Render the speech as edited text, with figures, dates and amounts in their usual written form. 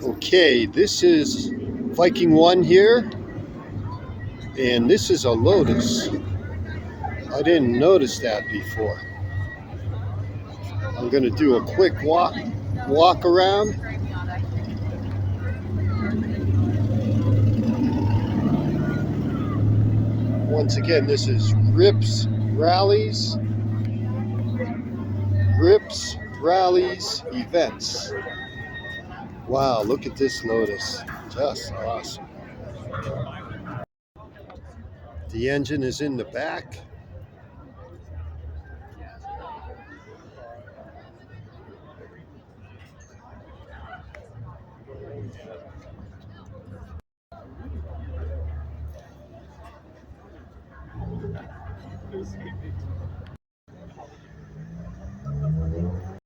Okay, this is Viking 1 here, and this is a Lotus. I didn't notice that before. I'm going to do a quick walk around. Once again, this is Rips Rallies Events. Wow, look at this Lotus. Just awesome. The engine is in the back.